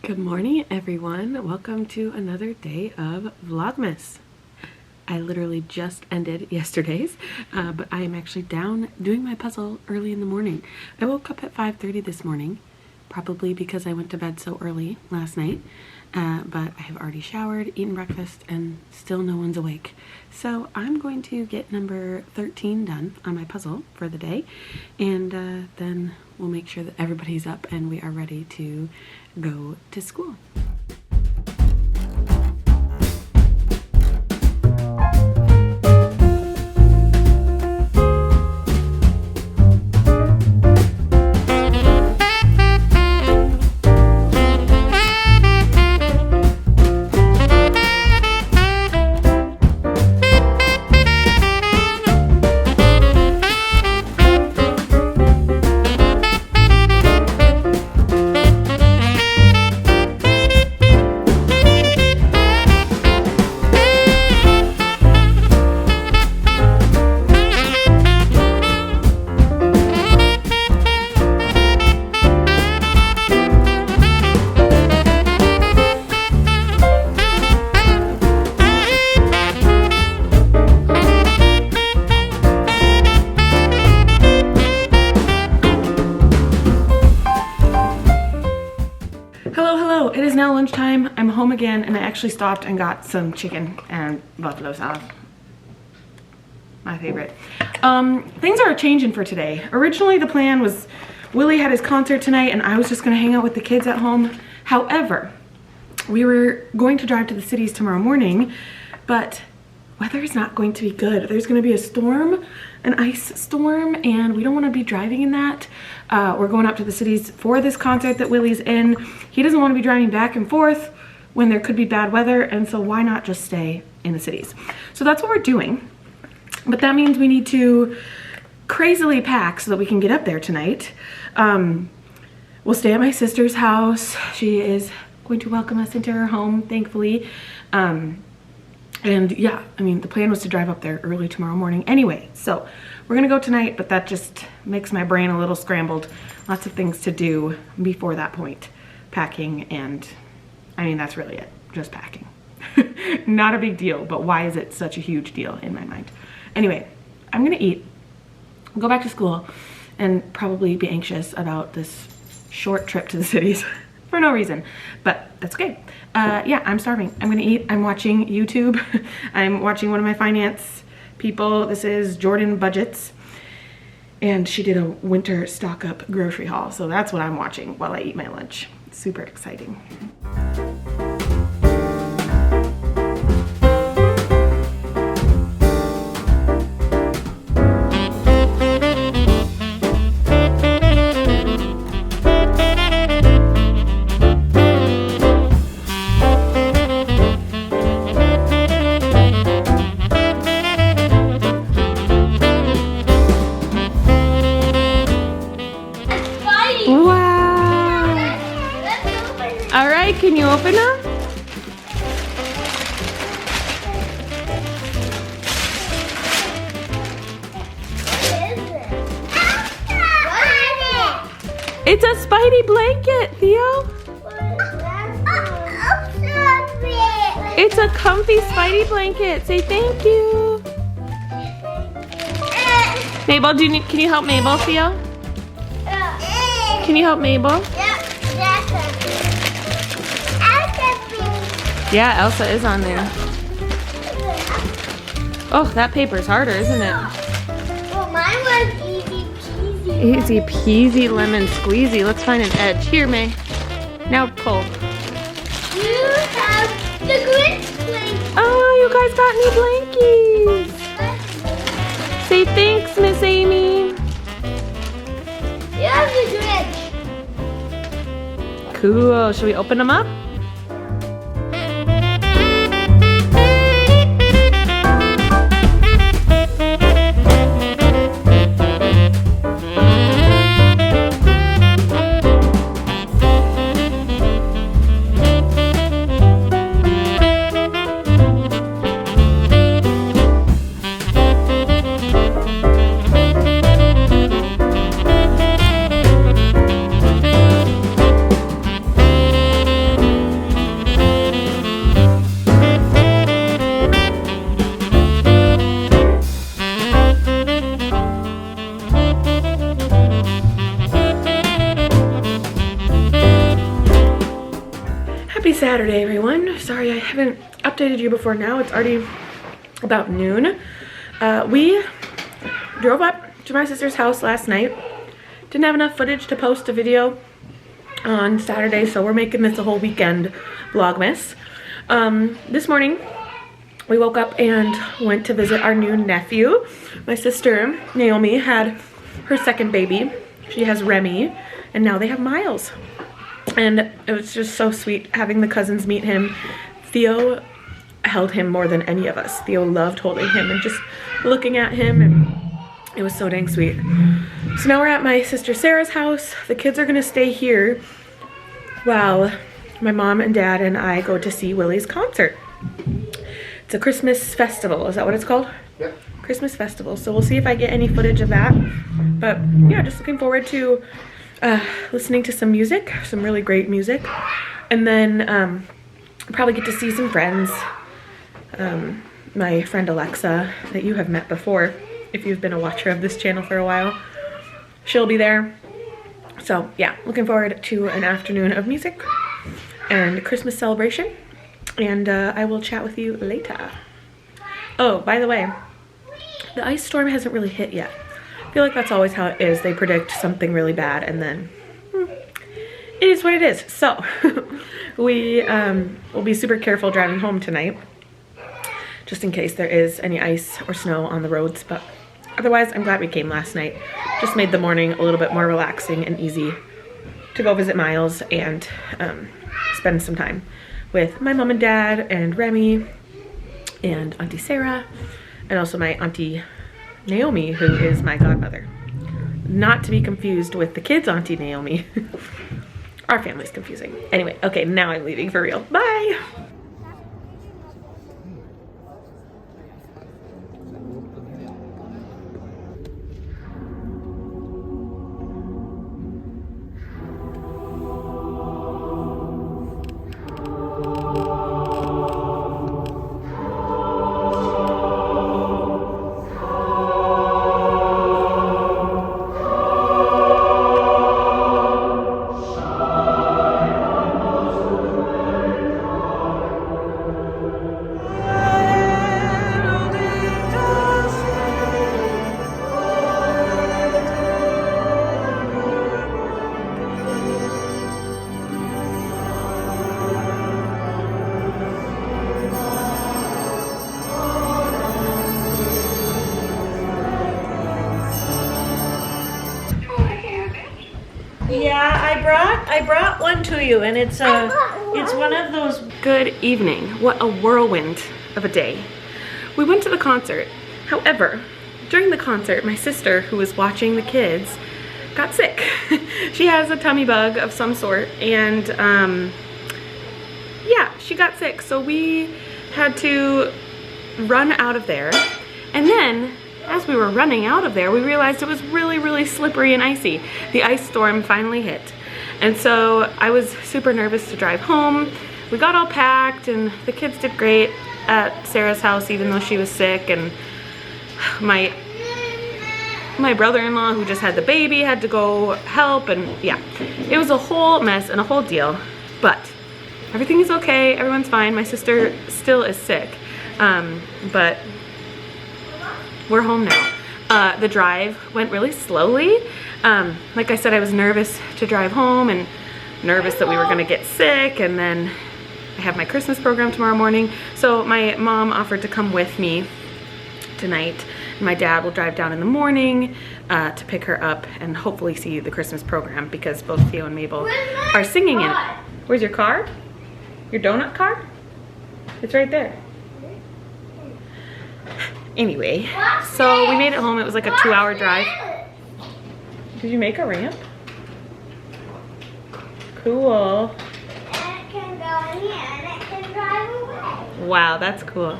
Good morning, everyone. Welcome to another day of Vlogmas. I literally just ended yesterday's, but I am actually down doing my puzzle early in the morning. I woke up at 5:30 this morning, probably because I went to bed so early last night, but I have already showered, eaten breakfast, and still no one's awake. So I'm going to get number 13 done on my puzzle for the day, and then we'll make sure that everybody's up and we are ready to go to school. It is now lunchtime. I'm home again, and I actually stopped and got some chicken and buffalo sauce. My favorite. Things are changing for today. Originally, the plan was Willie had his concert tonight, and I was just going to hang out with the kids at home. However, we were going to drive to the cities tomorrow morning, but weather is not going to be good. There's going to be a storm, an ice storm, and we don't want to be driving in that. We're going up to the cities for this concert that Willie's in. He doesn't want to be driving back and forth when there could be bad weather, and so why not just stay in the cities? So that's what we're doing. But that means we need to crazily pack so that we can get up there tonight. We'll stay at my sister's house. She is going to welcome us into her home, thankfully. And yeah, I mean, the plan was to drive up there early tomorrow morning anyway. So we're gonna go tonight, but that just makes my brain a little scrambled. Lots of things to do before that point. Packing, and I mean, that's really it, just packing. Not a big deal, but why is it such a huge deal in my mind? Anyway, I'm gonna eat, go back to school, and probably be anxious about this short trip to the cities for no reason, but that's okay. Yeah, I'm starving. I'm gonna eat. I'm watching YouTube. I'm watching one of my finance people. This is Jordan Budgets, and she did a winter stock up grocery haul. So that's what I'm watching while I eat my lunch. Super exciting. All right, can you open them? It's a Spidey blanket, Theo. It's a comfy Spidey blanket. Say thank you. Mabel, can you help Mabel, Theo? Can you help Mabel? Yeah, Elsa is on there. Oh, that paper's harder, isn't it? Well, mine was easy peasy. Easy peasy lemon squeezy. Let's find an edge. Here, May. Now pull. You have the Grinch blanket. Oh, you guys got new blankies. Say thanks, Miss Amy. You have the Grinch. Cool. Should we open them up? Happy Saturday, everyone. Sorry I haven't updated you before now. It's already about noon. We drove up to my sister's house last night. Didn't have enough footage to post a video on Saturday, so we're making this a whole weekend vlogmas. This morning, we woke up and went to visit our new nephew. My sister, Naomi, had her second baby. She has Remy, and now they have Miles. And it was just so sweet having the cousins meet him. Theo held him more than any of us. Theo loved holding him and just looking at him, and it was so dang sweet. So now we're at my sister Sarah's house. The kids are gonna stay here while my mom and dad and I go to see Willie's concert. It's a Christmas festival, is that what it's called? Yep. Christmas festival. So we'll see if I get any footage of that. But yeah, just looking forward to listening to some music, some really great music. And then probably get to see some friends. My friend Alexa, that you have met before, if you've been a watcher of this channel for a while, she'll be there. So yeah, looking forward to an afternoon of music and Christmas celebration. And I will chat with you later. Oh, by the way, the ice storm hasn't really hit yet. I feel like that's always how it is. They predict something really bad and then it is what it is. So we will be super careful driving home tonight, just in case there is any ice or snow on the roads. But otherwise, I'm glad we came last night. Just made the morning a little bit more relaxing and easy to go visit Miles and spend some time with my mom and dad and Remy and Auntie Sarah and also my Auntie Naomi, who is my godmother. Not to be confused with the kids' Auntie Naomi. Our family's confusing. Anyway, okay, now I'm leaving for real. Bye! Yeah, I brought one to you, and it's one of those. Good evening. What a whirlwind of a day. We went to the concert. However, during the concert, my sister, who was watching the kids, got sick. She has a tummy bug of some sort, and yeah, she got sick. So we had to run out of there, and then as we were running out of there, we realized it was really, really slippery and icy. The ice storm finally hit. And so I was super nervous to drive home. We got all packed and the kids did great at Sarah's house, even though she was sick. And my brother-in-law, who just had the baby, had to go help. And yeah, it was a whole mess and a whole deal. But everything is okay. Everyone's fine. My sister still is sick. But we're home now. The drive went really slowly. Like I said, I was nervous to drive home and nervous that we were gonna get sick, and then I have my Christmas program tomorrow morning. So my mom offered to come with me tonight. My dad will drive down in the morning to pick her up and hopefully see the Christmas program, because both Theo and Mabel are singing in it. Where's your car? Your donut car? It's right there. Anyway, so we made it home. It was like a 2-hour drive. Did you make a ramp? Cool. And it can go in here and it can drive away. Wow, that's cool.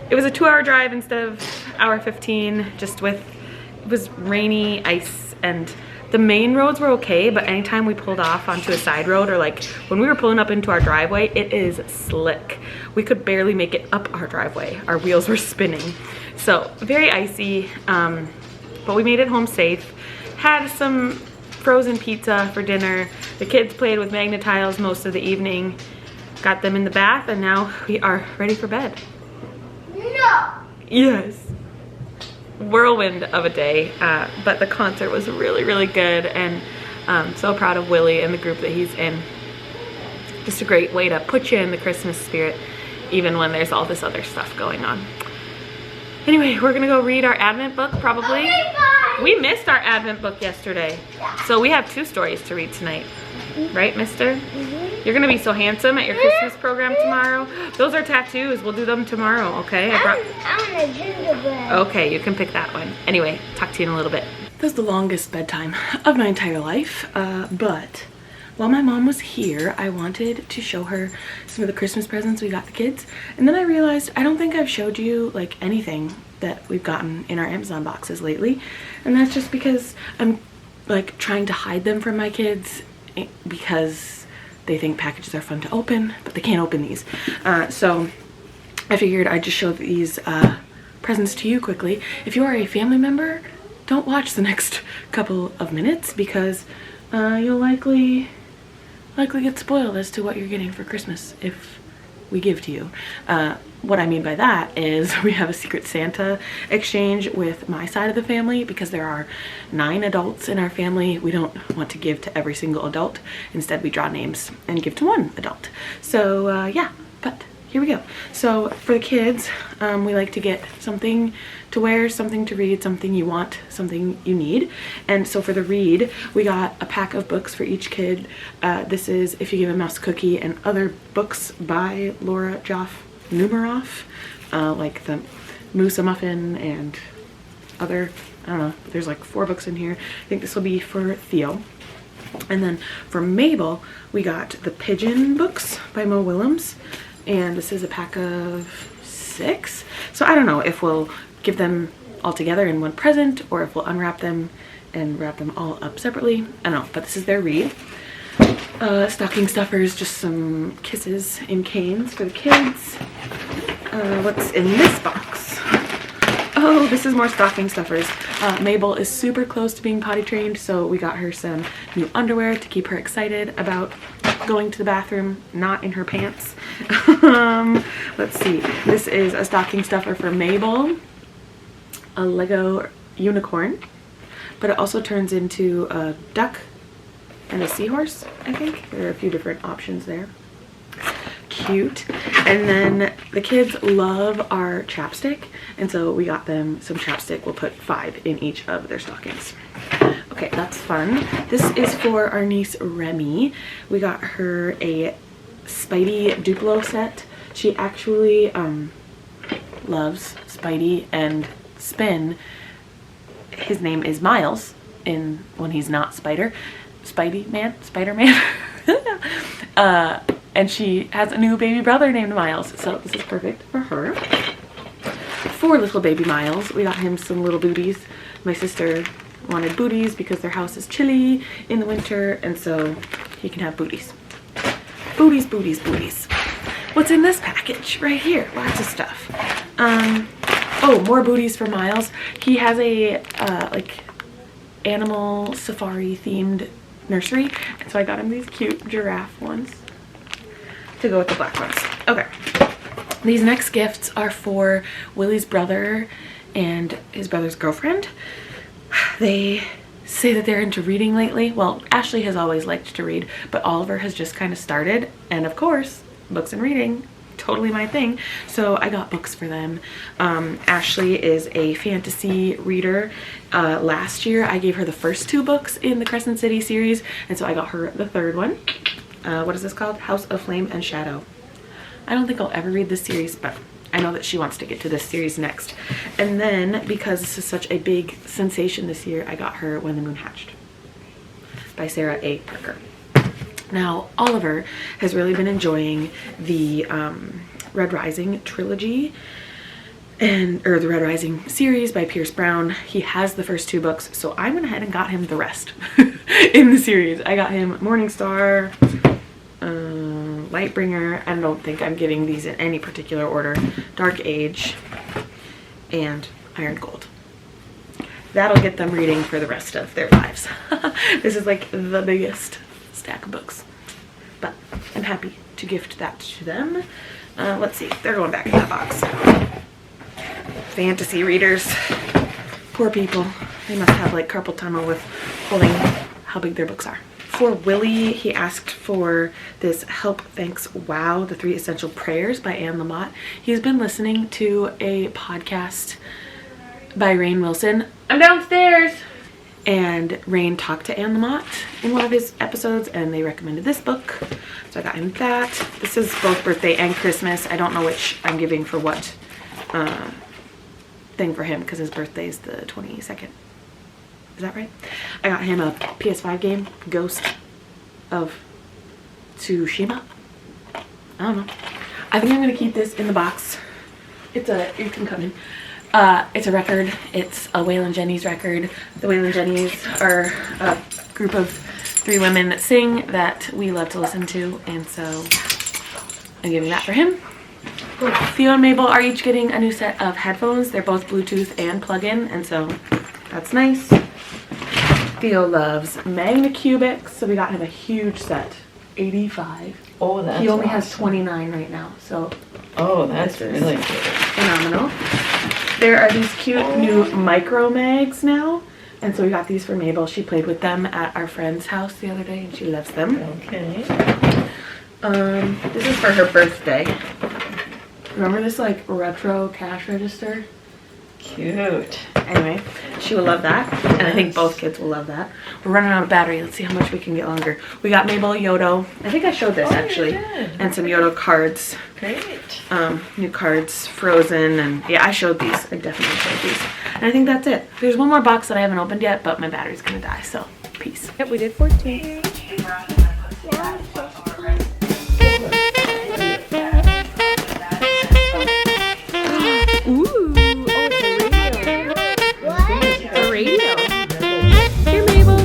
It was a 2-hour drive instead of hour 15, just with, it was rainy, ice, and the main roads were okay, but anytime we pulled off onto a side road, or like when we were pulling up into our driveway, it is slick. We could barely make it up our driveway. Our wheels were spinning. So very icy, but we made it home safe. Had some frozen pizza for dinner. The kids played with magnet tiles most of the evening. got them in the bath, and now we are ready for bed. No. Yes. Whirlwind of a day, but the concert was really, really good, and so proud of Willie and the group that he's in. Just a great way to put you in the Christmas spirit, even when there's all this other stuff going on. Anyway, we're gonna go read our Advent book, probably. Okay, bye. We missed our Advent book yesterday, so we have 2 stories to read tonight. Right, mister? You're gonna be so handsome at your Christmas program tomorrow. Those are tattoos. We'll do them tomorrow, okay? I want a gingerbread. Okay, you can pick that one. Anyway, talk to you in a little bit. This is the longest bedtime of my entire life, but while my mom was here, I wanted to show her some of the Christmas presents we got the kids. And then I realized I don't think I've showed you like anything that we've gotten in our Amazon boxes lately. And that's just because I'm like trying to hide them from my kids because they think packages are fun to open, but they can't open these. So I figured I'd just show these presents to you quickly. If you are a family member, don't watch the next couple of minutes because you'll likely get spoiled as to what you're getting for Christmas if we give to you. What I mean by that is we have a Secret Santa exchange with my side of the family because there are 9 adults in our family. We don't want to give to every single adult. Instead, we draw names and give to 1 adult. So yeah, but here we go. So for the kids, we like to get something to wear, something to read, something you want, something you need. And so for the read, we got a pack of books for each kid. This is If You Give a Mouse a Cookie and other books by Laura Joffe Numeroff, like the Moose a Muffin and other, I don't know, there's like 4 books in here. I think this will be for Theo. And then for Mabel, we got the Pigeon books by Mo Willems. And this is a pack of 6. So I don't know if we'll give them all together in one present or if we'll unwrap them and wrap them all up separately. I don't know, but this is their read. Stocking stuffers, just some kisses in canes for the kids. What's in this box? Oh, this is more stocking stuffers. Mabel is super close to being potty trained, so we got her some new underwear to keep her excited about going to the bathroom, not in her pants. Let's see. This is a stocking stuffer for Mabel, a Lego unicorn, but it also turns into a duck and a seahorse, I think. There are a few different options there. Cute. And then the kids love our chapstick, and so we got them some chapstick. We'll put 5 in each of their stockings. Okay, that's fun. This is for our niece Remy. We got her a Spidey Duplo set. She actually loves Spidey and Spin. His name is Miles when he's not Spider-Man. And she has a new baby brother named Miles, so this is perfect for her. For little baby Miles, we got him some little booties. My sister wanted booties because their house is chilly in the winter, and so he can have booties. Booties, booties, booties. What's in this package? Right here, lots of stuff. Oh, more booties for Miles. He has a like animal safari themed nursery, and so I got him these cute giraffe ones to go with the black ones. Okay, these next gifts are for Willie's brother and his brother's girlfriend. They say that they're into reading lately. Well, Ashley has always liked to read, but Oliver has just kind of started, and of course, books and reading, totally my thing. So I got books for them. Ashley is a fantasy reader. Last year I gave her the first 2 books in the Crescent City series, and so I got her the 3rd one. What is this called? House of Flame and Shadow. I don't think I'll ever read this series, but I know that she wants to get to this series next. And then, because this is such a big sensation this year, I got her When the Moon Hatched by Sarah A. Parker. Now, Oliver has really been enjoying the Red Rising trilogy, or the Red Rising series by Pierce Brown. He has the first 2 books, so I went ahead and got him the rest in the series. I got him Morningstar, Lightbringer, I don't think I'm giving these in any particular order, Dark Age, and Iron Gold. That'll get them reading for the rest of their lives. This is like the biggest stack of books, but I'm happy to gift that to them. Let's see, they're going back in that box. Fantasy readers. Poor people. They must have like carpal tunnel with holding how big their books are. For Willie, he asked for this Help, Thanks, Wow, the 3 Essential Prayers by Anne Lamott. He's been listening to a podcast by Rainn Wilson. I'm downstairs! And Rainn talked to Anne Lamott in one of his episodes, and they recommended this book. So I got him that. This is both birthday and Christmas. I don't know which I'm giving for what thing for him, because his birthday is the 22nd. Is that right? I got him a PS5 game, Ghost of Tsushima. I don't know. I think I'm gonna keep this in the box. It's a, you can come in. It's a record. It's a Waylon Jennings record. The Waylon Jennings are a group of 3 women that sing that we love to listen to, and so I'm giving that for him. Theo and Mabel are each getting a new set of headphones. They're both Bluetooth and plug-in, and so that's nice. Theo loves Magna Cubics, so we got him a huge set, 85. Oh, that's He only awesome. has 29 right now, so Oh, that's this is really good. phenomenal. There are these cute new micro mags now, and so we got these for Mabel. She played with them at our friend's house the other day, and she loves them. Okay. This is for her birthday. Remember this like retro cash register? Cute. Anyway, she will love that, and I think both kids will love that. We're running out of battery. Let's see how much we can get longer. We got Mabel a Yodo. I think I showed this actually, you did. and some Yodo cards. Great. New cards, Frozen, and yeah, I showed these. I definitely showed these, and I think that's it. There's one more box that I haven't opened yet, but my battery's gonna die. So peace. Yep, we did 14. Ooh, oh, it's a radio. Here, Mabel.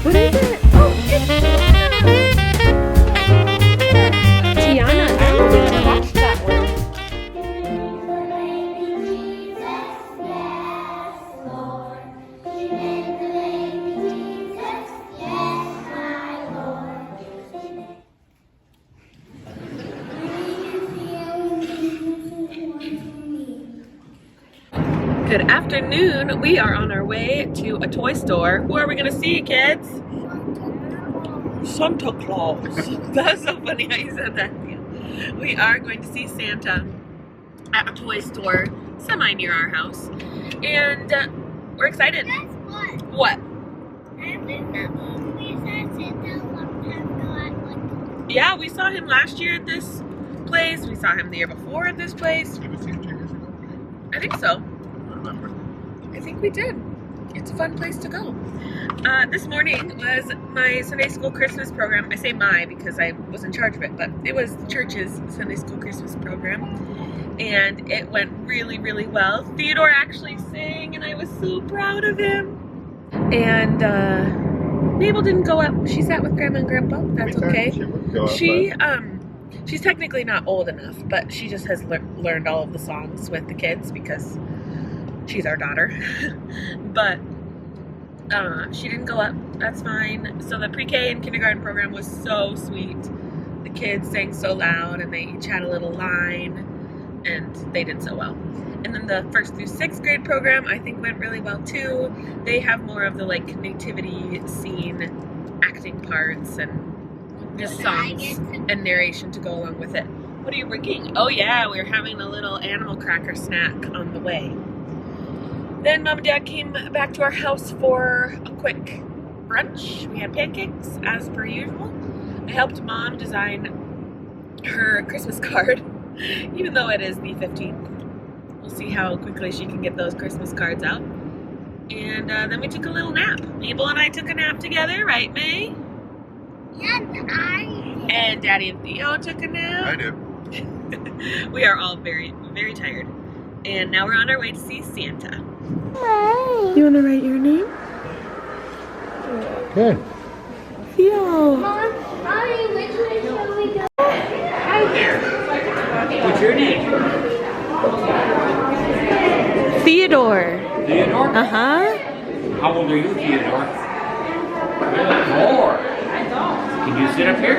What is it? Oh, it's Tiana. I don't think I watched that one. Good afternoon. We are on our way to a toy store. Who are we gonna see, kids? Santa Claus. That's so funny how you said that. We are going to see Santa at a toy store semi near our house, and we're excited. Guess what? What? I remember we saw Santa a long time ago at like. Yeah, we saw him last year at this place. We saw him the year before at this place. Did we see him 2 years ago? I think so. I remember. I think we did. It's a fun place to go. This morning was my Sunday school Christmas program. I say my because I was in charge of it, but it was the church's Sunday school Christmas program. And it went really, really well. Theodore actually sang, and I was so proud of him. And Mabel didn't go up. She sat with Grandma and Grandpa. That's okay. She would go up, She's technically not old enough, but she just has learned all of the songs with the kids because she's our daughter. But she didn't go up. That's fine. So the pre-K and kindergarten program was so sweet. The kids sang so loud, and they each had a little line, and they did so well. And then the 1st through 6th grade program I think went really well too. They have more of the like nativity scene acting parts and just songs and narration to go along with it. What are you working? Oh yeah, we're having a little animal cracker snack on the way. Then Mom and Dad came back to our house for a quick brunch. We had pancakes as per usual. I helped Mom design her Christmas card, even though it is the 15th. We'll see how quickly she can get those Christmas cards out. And then we took a little nap. Mabel and I took a nap together, right, May? Yes, I did. And Daddy and Theo took a nap. I did. We are all very, very tired. And now we're on our way to see Santa. You want to write your name? Good. Theo. Mom, Mommy, which way shall we go? What's your name? Theodore. Theodore? Uh-huh. How old are you, Theodore? 4. Can you sit up here?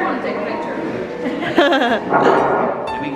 Let me.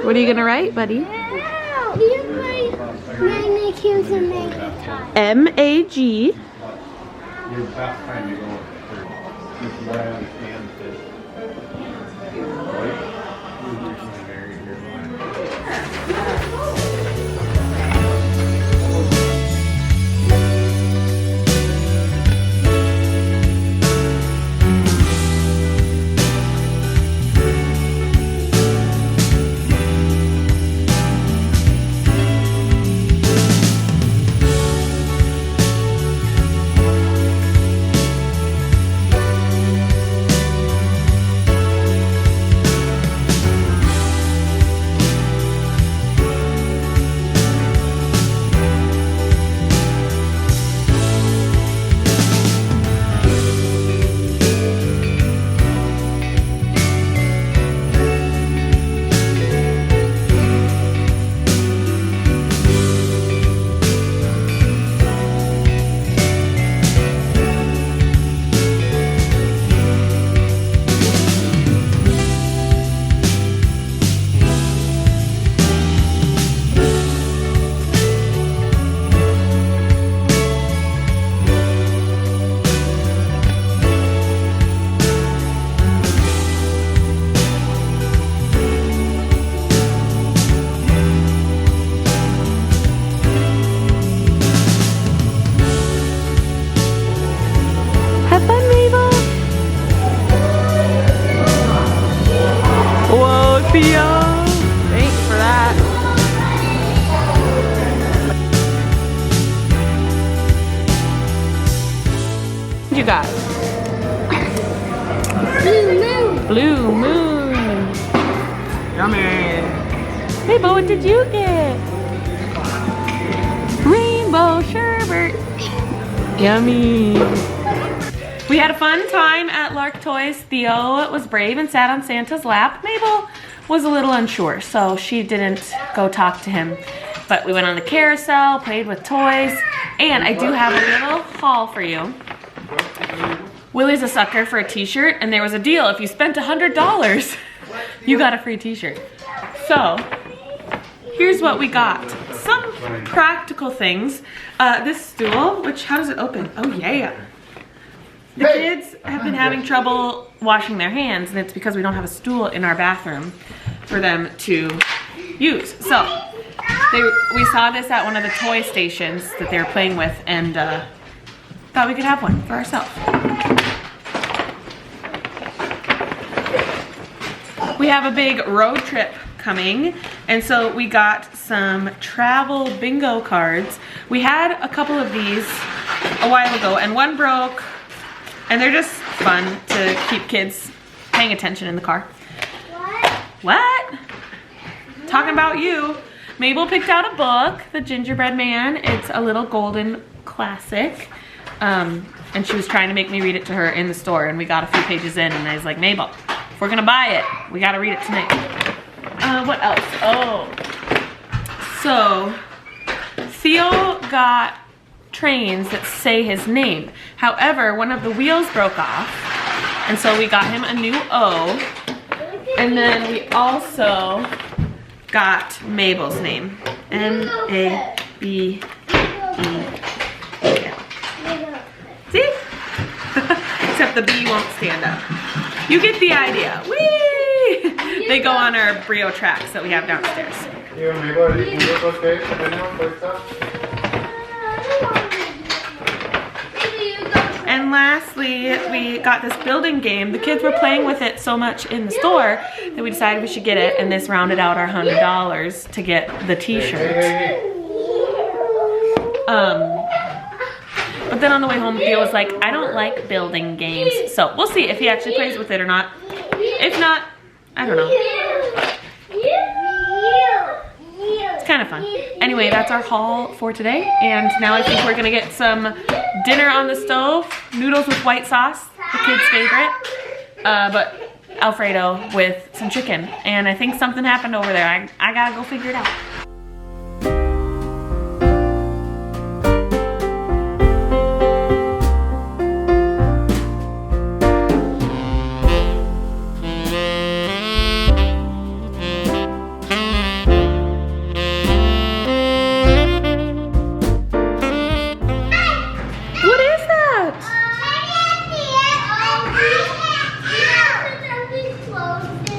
What are you gonna write, buddy? Manicures and manicures. M-A-G. Your best time to go for land and fish. Right? You're usually married here. Have fun, Mabel. Whoa, Theo. Thanks for that. What you got? Blue moon. Blue moon. Yummy. Mabel, what did you get? Rainbow sherbet. Yummy. We had a fun time at Lark Toys. Theo was brave and sat on Santa's lap. Mabel was a little unsure, so she didn't go talk to him. But we went on the carousel, played with toys, and I do have a little haul for you. Willie's a sucker for a t-shirt, and there was a deal. If you spent $100, you got a free t-shirt. So, here's what we got. Some practical things. This stool, which, how does it open? Oh yeah. The kids have been having trouble washing their hands, and it's because we don't have a stool in our bathroom for them to use. So, we saw this at one of the toy stations that they were playing with, and thought we could have one for ourselves. We have a big road trip coming, and so we got some travel bingo cards. We had a couple of these a while ago, and one broke, and they're just fun to keep kids paying attention in the car. What? Talking about you. Mabel picked out a book, The Gingerbread Man. It's a little golden classic. And she was trying to make me read it to her in the store, and we got a few pages in, and I was like, Mabel, if we're gonna buy it, we gotta read it tonight. What else? Oh. So, Theo got trains that say his name. However, one of the wheels broke off, and so we got him a new O. And then we also got Mabel's name. M-A-B-E-L. See? Except the B won't stand up. You get the idea. Whee! They go on our Brio tracks that we have downstairs. And lastly, we got this building game. The kids were playing with it so much in the store that we decided we should get it, and this rounded out our $100 to get the t-shirt. But then on the way home, Theo was like, I don't like building games. So we'll see if he actually plays with it or not. If not, I don't know. It's kind of fun. Anyway, that's our haul for today. And now I think we're gonna get some dinner on the stove. Noodles with white sauce, the kids' favorite. But Alfredo with some chicken. And I think something happened over there. I gotta go figure it out.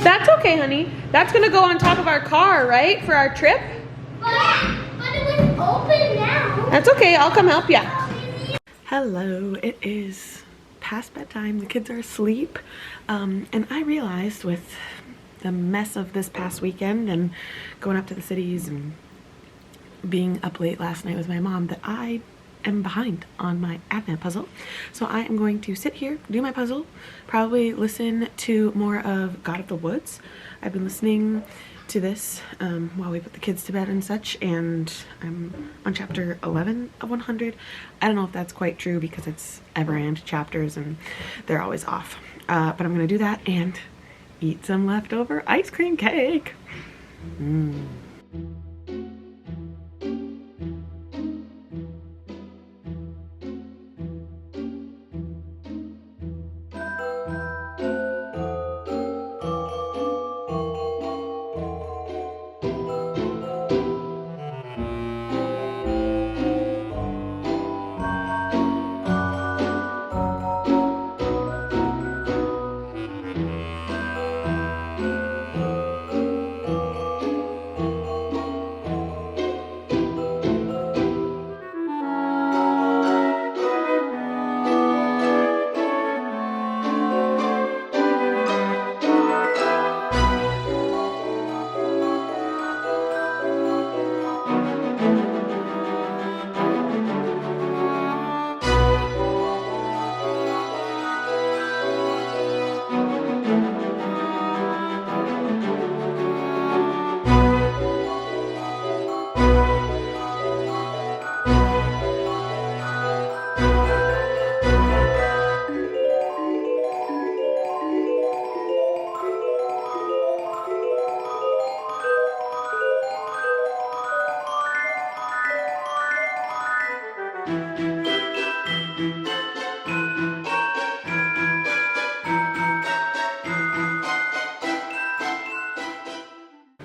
That's okay, honey. That's gonna go on top of our car, right? For our trip? But it was open now. That's okay, I'll come help ya. Hello, it is past bedtime. The kids are asleep. And I realized with the mess of this past weekend and going up to the cities and being up late last night with my mom that I am behind on my advent puzzle. So I am going to sit here, do my puzzle, probably listen to more of God of the Woods. I've been listening to this while we put the kids to bed and such, and I'm on chapter 11 of 100. I don't know if that's quite true because it's ever-end chapters and they're always off. But I'm gonna do that and eat some leftover ice cream cake.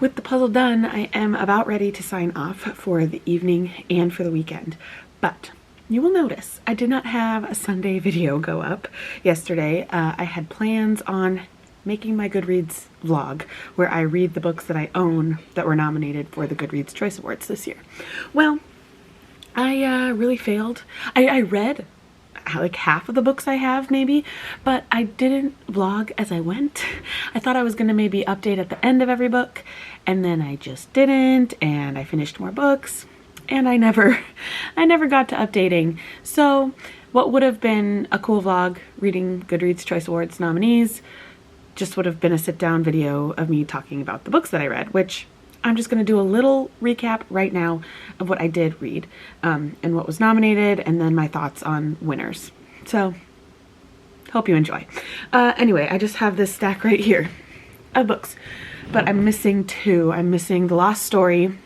With the puzzle done, I am about ready to sign off for the evening and for the weekend. But you will notice I did not have a Sunday video go up yesterday. I had plans on making my Goodreads vlog where I read the books that I own that were nominated for the Goodreads Choice Awards this year. Well, I really failed. I read like half of the books I have maybe, but I didn't vlog as I went. I thought I was gonna maybe update at the end of every book, and then I just didn't, and I finished more books. and I never got to updating. So what would have been a cool vlog reading Goodreads Choice Awards nominees just would have been a sit down video of me talking about the books that I read, which I'm just going to do a little recap right now of what I did read and what was nominated, and then my thoughts on winners. So hope you enjoy. Anyway, I just have this stack right here of books, but I'm missing two. I'm missing The Lost Story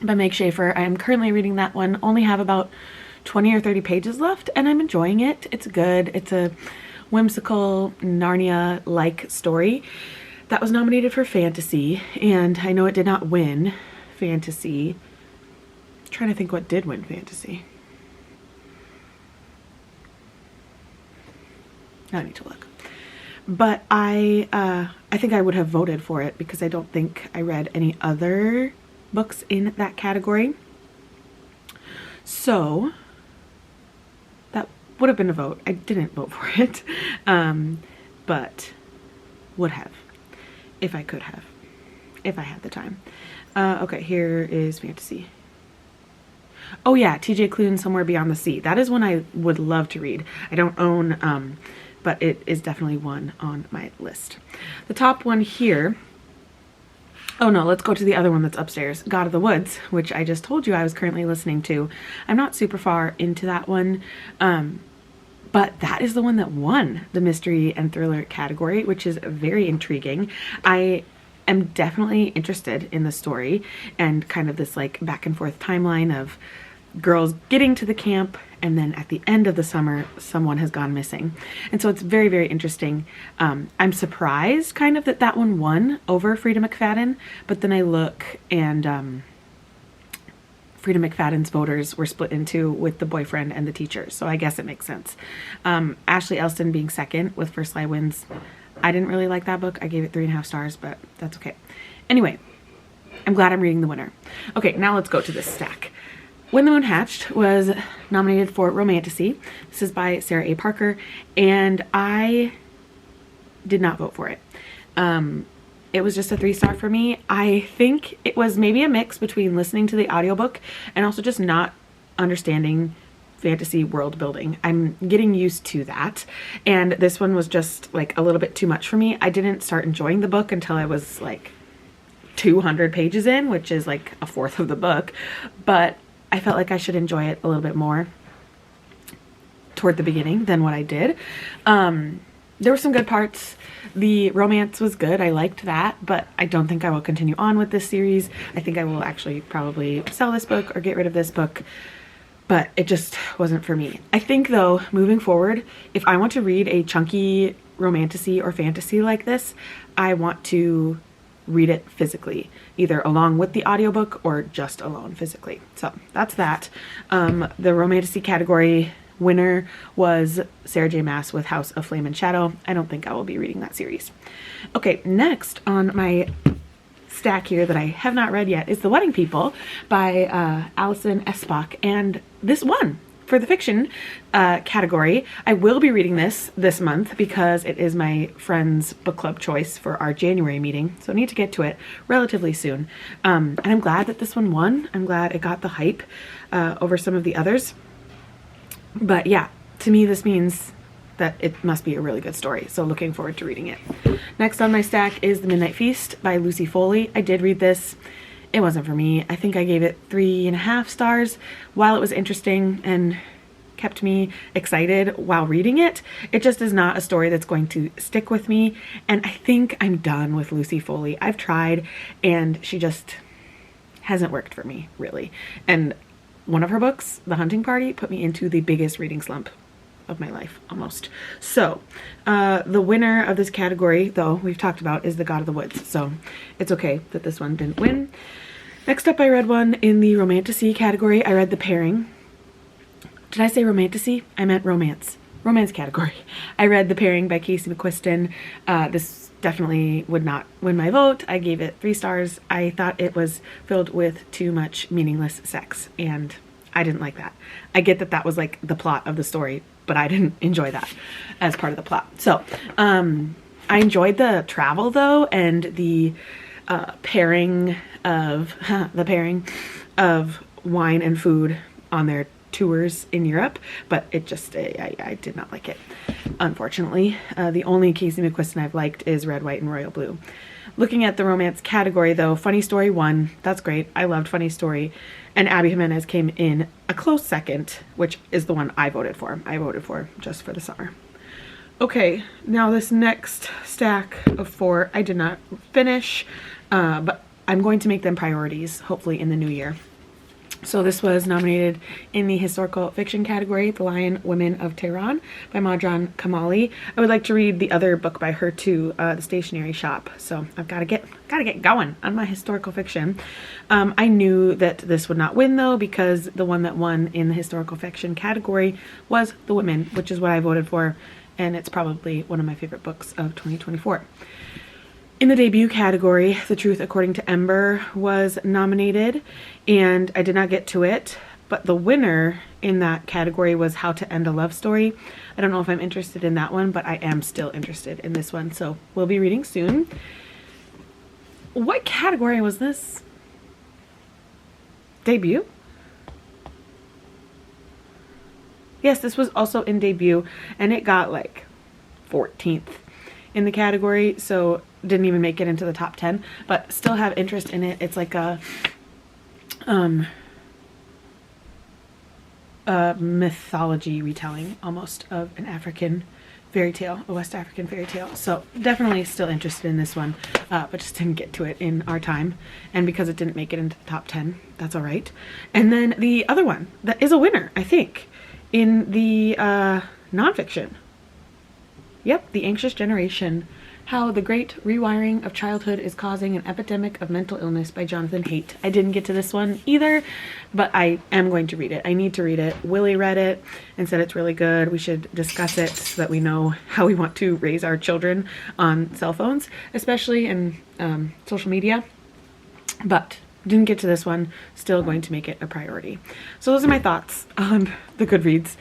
by Meg Schaefer. I am currently reading that one. Only have about 20 or 30 pages left, and I'm enjoying it. It's good. It's a whimsical Narnia-like story that was nominated for fantasy, and I know it did not win fantasy. I'm trying to think what did win fantasy. I need to look. But I think I would have voted for it because I don't think I read any other books in that category. So that would have been a vote. I didn't vote for it, but would have if I could have, if I had the time. Okay, here is fantasy. Oh yeah, TJ Klune, Somewhere Beyond the Sea. That is one I would love to read. I don't own, but it is definitely one on my list. The top one here, oh no, let's go to the other one that's upstairs, God of the Woods, which I just told you I was currently listening to. I'm not super far into that one, but that is the one that won the mystery and thriller category, which is very intriguing. I am definitely interested in the story and kind of this like back and forth timeline of girls getting to the camp, and then at the end of the summer someone has gone missing, and so it's very, very interesting. I'm surprised kind of that that one won over Frida McFadden, but then I look and Frida McFadden's voters were split in two with the boyfriend and the teacher, so I guess it makes sense. Ashley Elston being second with First Lie Wins. I didn't really like that book. I gave it 3.5 stars, but that's okay. Anyway, I'm glad I'm reading the winner. Okay, now let's go to this stack. When the Moon Hatched was nominated for Romantasy. This is by Sarah A. Parker, and I did not vote for it. It was just a 3-star for me. I think it was maybe a mix between listening to the audiobook and also just not understanding fantasy world building. I'm getting used to that, and this one was just like a little bit too much for me. I didn't start enjoying the book until I was like 200 pages in, which is like a fourth of the book, but I felt like I should enjoy it a little bit more toward the beginning than what I did. There were some good parts. The romance was good. I liked that, but I don't think I will continue on with this series. I think I will actually probably sell this book or get rid of this book, but it just wasn't for me. I think though, moving forward, if I want to read a chunky romantasy or fantasy like this, I want to read it physically, either along with the audiobook or just alone physically. So that's that. The romantasy category winner was Sarah J. Maas with House of Flame and Shadow. I don't think I will be reading that series. Okay, next on my stack here that I have not read yet is The Wedding People by Alison Espach, and this won for the fiction category. I will be reading this month because it is my friend's book club choice for our January meeting, so I need to get to it relatively soon. And I'm glad that this one won. I'm glad it got the hype over some of the others. But yeah, to me this means that it must be a really good story, so looking forward to reading it. Next on my stack is The Midnight Feast by Lucy Foley. I did read this. It wasn't for me. I think I gave it 3.5 stars. While it was interesting and kept me excited while reading it, it just is not a story that's going to stick with me, and I think I'm done with Lucy Foley. I've tried, and she just hasn't worked for me, really. And one of her books, The Hunting Party, put me into the biggest reading slump of my life, almost. So the winner of this category, though, we've talked about, is The God of the Woods, so it's okay that this one didn't win. Next up, I read one in the romantasy category. I read The Pairing. Did I say romantasy? I meant romance. Romance category. I read The Pairing by Casey McQuiston. This definitely would not win my vote. I gave it 3 stars. I thought it was filled with too much meaningless sex, and I didn't like that. I get that that was like the plot of the story, but I didn't enjoy that as part of the plot. So I enjoyed the travel though, and the pairing of wine and food on their tours in Europe, but it just, I did not like it, unfortunately. The only Casey McQuiston I've liked is Red, White, and Royal Blue. Looking at the romance category though, Funny Story won. That's great. I loved Funny Story. And Abby Jimenez came in a close second, which is the one I voted for. I voted for Just for the Summer. Okay, now this next stack of 4 I did not finish, but I'm going to make them priorities, hopefully in the new year. So this was nominated in the historical fiction category, The Lion Women of Tehran by Madran Kamali. I would like to read the other book by her too, The Stationery Shop. So I've got to get going on my historical fiction. I knew that this would not win though, because the one that won in the historical fiction category was The Women, which is what I voted for, and it's probably one of my favorite books of 2024. In the debut category, The Truth According to Ember was nominated, and I did not get to it, but the winner in that category was How to End a Love Story. I don't know if I'm interested in that one, but I am still interested in this one, so we'll be reading soon. What category was this? Debut? Yes, this was also in debut, and it got like 14th in the category, so didn't even make it into the top 10, but still have interest in it. It's like a mythology retelling almost of an African fairy tale, a West African fairy tale. So definitely still interested in this one, but just didn't get to it in our time. And because it didn't make it into the top 10, that's all right. And then the other one that is a winner, I think, in the nonfiction. Yep, The Anxious Generation, How the Great Rewiring of Childhood is Causing an Epidemic of Mental Illness by Jonathan Haidt. I didn't get to this one either, but I am going to read it. I need to read it. Willie read it and said it's really good. We should discuss it so that we know how we want to raise our children on cell phones, especially in social media. But didn't get to this one. Still going to make it a priority. So those are my thoughts on the Goodreads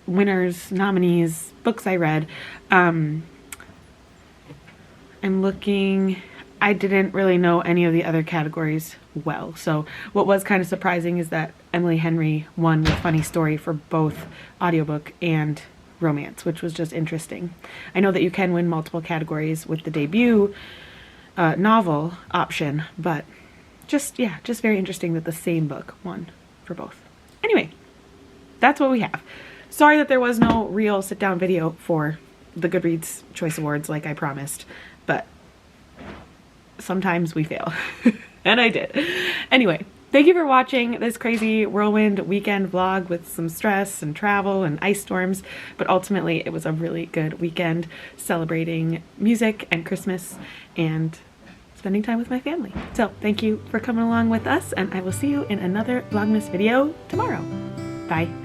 winners, nominees, books I read. I'm looking, I didn't really know any of the other categories well. So what was kind of surprising is that Emily Henry won with Funny Story for both audiobook and romance, which was just interesting. I know that you can win multiple categories with the debut novel option, but just very interesting that the same book won for both. Anyway, that's what we have. Sorry that there was no real sit-down video for the Goodreads Choice Awards like I promised, but sometimes we fail. And I did. Anyway, thank you for watching this crazy whirlwind weekend vlog with some stress and travel and ice storms, but ultimately it was a really good weekend celebrating music and Christmas and spending time with my family. So thank you for coming along with us, and I will see you in another Vlogmas video tomorrow. Bye.